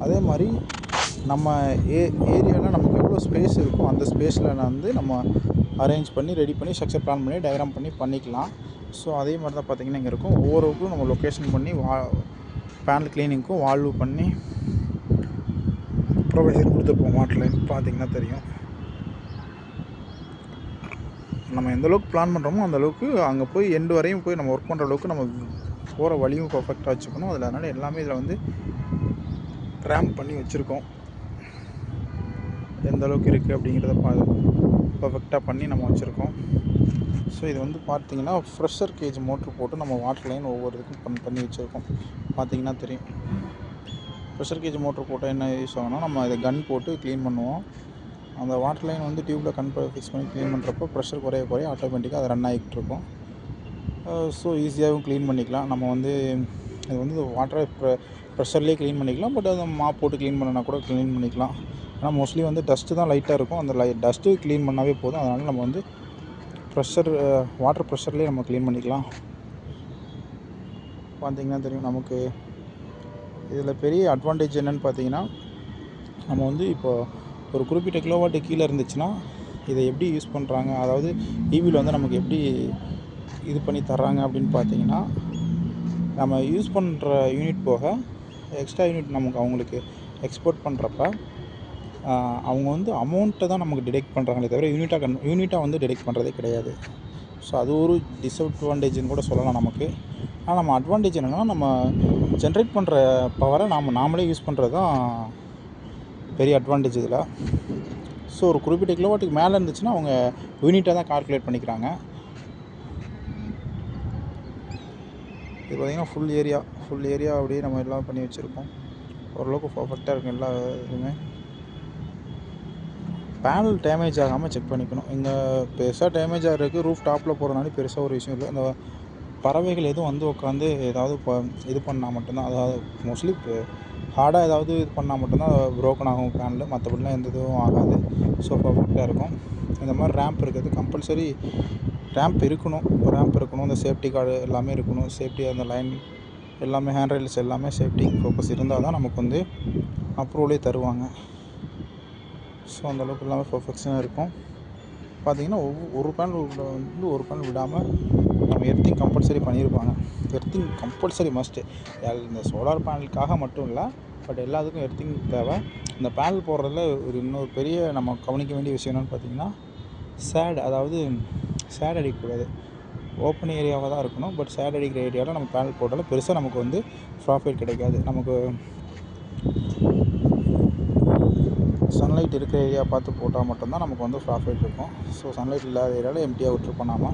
அதே மாதிரி நம்ம ஏரியாவில் நமக்கு எவ்வளோ ஸ்பேஸ் இருக்கோ அந்த ஸ்பேஸில் வந்து நம்ம அரேஞ்ச் பண்ணி ரெடி பண்ணி ஸ்ட்ரக்சர் பிளான் பண்ணி டயக்ராம் பண்ணி பண்ணிக்கலாம். ஸோ அதே மாதிரி தான் பார்த்திங்கன்னா இங்கே இருக்கும். ஒவ்வொருக்கும் நம்ம லொக்கேஷன் பண்ணி பேனல் க்ளீனிங்க்கும் வால்வு பண்ணி ப்ரொவைசர் கொடுத்துருப்போம். வாட்டர் லைன் பார்த்திங்கன்னா தெரியும். நம்ம எந்தளவுக்கு பிளான் பண்ணுறோமோ அந்தளவுக்கு அங்கே போய் எண்டு வரையும் போய் நம்ம ஒர்க் பண்ணுற அளவுக்கு நம்ம போகிற வழியும் பர்ஃபெக்டாக வச்சுக்கணும். அதில் அதனால் எல்லாமே இதில் வந்து ரேம்ப் பண்ணி வச்சுருக்கோம். எந்த அளவுக்கு இருக்குது அப்படிங்கிறத பர்ஃபெக்டாக பண்ணி நம்ம வச்சுருக்கோம். ஸோ இது வந்து பார்த்திங்கன்னா ப்ரெஷர் கேஜ் மோட்ரு போட்டு நம்ம வாட்டர் லைன் ஒவ்வொரு இதுக்கும் பண்ணி வச்சுருக்கோம். பார்த்திங்கன்னா தெரியும். ப்ரெஷர் கேஜ் மோட்ரு போட்டால் என்ன யூஸ் ஆகும்னா, நம்ம இதை கன் போட்டு க்ளீன் பண்ணுவோம். அந்த வாட்டர் லைன் வந்து டியூப்பில் கன் ஃபிக்ஸ் பண்ணி க்ளீன் பண்ணுறப்போ ப்ரெஷர் குறைய ஆட்டோமேட்டிக்காக அது ரன் ஆகிட்டு இருக்கும். ஸோ ஈஸியாகவும் க்ளீன் பண்ணிக்கலாம். நம்ம வந்து இது வந்து வாட்டரை ப்ரெஷர்லேயே க்ளீன் பண்ணிக்கலாம். பட் அதை மாப் போட்டு க்ளீன் பண்ணனா கூட க்ளீன் பண்ணிக்கலாம். ஆனால் மோஸ்ட்லி வந்து டஸ்ட்டு தான் லைட்டாக இருக்கும். அந்த டஸ்ட்டு க்ளீன் பண்ணாவே போதும். அதனால் நம்ம வந்து வாட்டர் ப்ரெஷர்லேயே நம்ம க்ளீன் பண்ணிக்கலாம். பார்த்திங்கன்னா தெரியும். நமக்கு இதில் பெரிய அட்வான்டேஜ் என்னென்னு பார்த்திங்கன்னா, நம்ம வந்து இப்போது ஒரு குறிப்பிட்ட கிலோவாட்டு கீழே இருந்துச்சுன்னா இதை எப்படி யூஸ் பண்ணுறாங்க, அதாவது ஈபியில் வந்து நமக்கு எப்படி இது பண்ணி தர்றாங்க அப்படின்னு பார்த்திங்கன்னா, நம்ம யூஸ் பண்ணுற யூனிட் போக எக்ஸ்ட்ரா யூனிட் நமக்கு அவங்களுக்கு எக்ஸ்போர்ட் பண்ணுறப்ப அவங்க வந்து அமௌண்ட்டை தான் நமக்கு டிடெக்ட் பண்ணுறாங்களே தவிர யூனிட்டாக வந்து டிடெக்ட் பண்ணுறதே கிடையாது. ஸோ அது ஒரு டிஸ்அட்வான்டேஜ்னு கூட சொல்லலாம் நமக்கு. ஆனால் நம்ம அட்வான்டேஜ் என்னென்னா, நம்ம ஜென்ரேட் பண்ணுற பவரை நாமளே யூஸ் பண்ணுறது தான் பெரிய அட்வான்டேஜ் இதில். ஸோ ஒரு குறிப்பிட்ட கிலோவாட்டுக்கு மேலே இருந்துச்சுன்னா அவங்க யூனிட்டாக தான் கால்குலேட் பண்ணிக்கிறாங்க. இது பார்த்திங்கன்னா ஃபுல் ஏரியா அப்படியே நம்ம எல்லாம் பண்ணி வச்சுருக்கோம். ஓரளவுக்கு பர்ஃபெக்டாக இருக்கும் எல்லா இதுவுமே. பேனல் டேமேஜ் ஆகாமல் செக் பண்ணிக்கணும். இங்கே பெருசாக டேமேஜ் ஆகிறதுக்கு ரூஃப் டாப்பில் போகிறனால பெருசாக ஒரு விஷயம் இல்லை. இந்த பறவைகள் எதுவும் வந்து உட்காந்து ஏதாவது இது பண்ணால் மட்டும்தான், அதாவது மோஸ்ட்லி ஹார்டாக ஏதாவது இது பண்ணால் மட்டும்தான் ப்ரோக்கன் ஆகும் பேனல். மற்றபடிலாம் எந்த இதுவும் ஆகாது. ஸோ பர்ஃபெக்டாக இருக்கும். இந்த மாதிரி ரேம்ப் இருக்கிறது கம்பல்சரி. ரேம்ப் இருக்கணும். இந்த சேஃப்டி கார்டு எல்லாமே இருக்கணும். சேஃப்டி அந்த லைன் எல்லாமே ஹேண்ட் ரைல்ஸ் எல்லாமே சேஃப்டி பர்பஸ் இருந்தால் தான் நமக்கு வந்து அப்ரூவலே தருவாங்க. ஸோ அந்தளவுக்கு எல்லாமே பர்ஃபெக்ஷனாக இருக்கும். பார்த்திங்கன்னா ஒரு பேனல் விடாமல் நம்ம எர்த்திங் கம்பல்சரி பண்ணியிருப்பாங்க. Earthing compulsory must. இந்த சோலார் பேனலுக்காக மட்டும் இல்லை, பட் எல்லாத்துக்கும் எர்த்திங் தேவை. இந்த பேனல் போடுறதுல இன்னொரு பெரிய நம்ம கவனிக்க வேண்டிய விஷயம் என்னென்னு பார்த்திங்கன்னா, அதாவது சேட் அடிக்கக்கூடாது. ஓப்பன் ஏரியாவாக தான் இருக்கணும். பட் சேட் அடிக்கிற ஏரியாவில் நம்ம பேனல் போட்டாலும் பெருசாக நமக்கு வந்து ப்ராஃபிட் கிடைக்காது. நமக்கு சன்லைட் இருக்கிற ஏரியா பார்த்து போட்டால் மட்டும்தான் நமக்கு வந்து ப்ராஃபிட் இருக்கும். ஸோ சன்லைட் இல்லாத ஏரியாவில் எம்டியாக விட்டுருப்போம் நாம.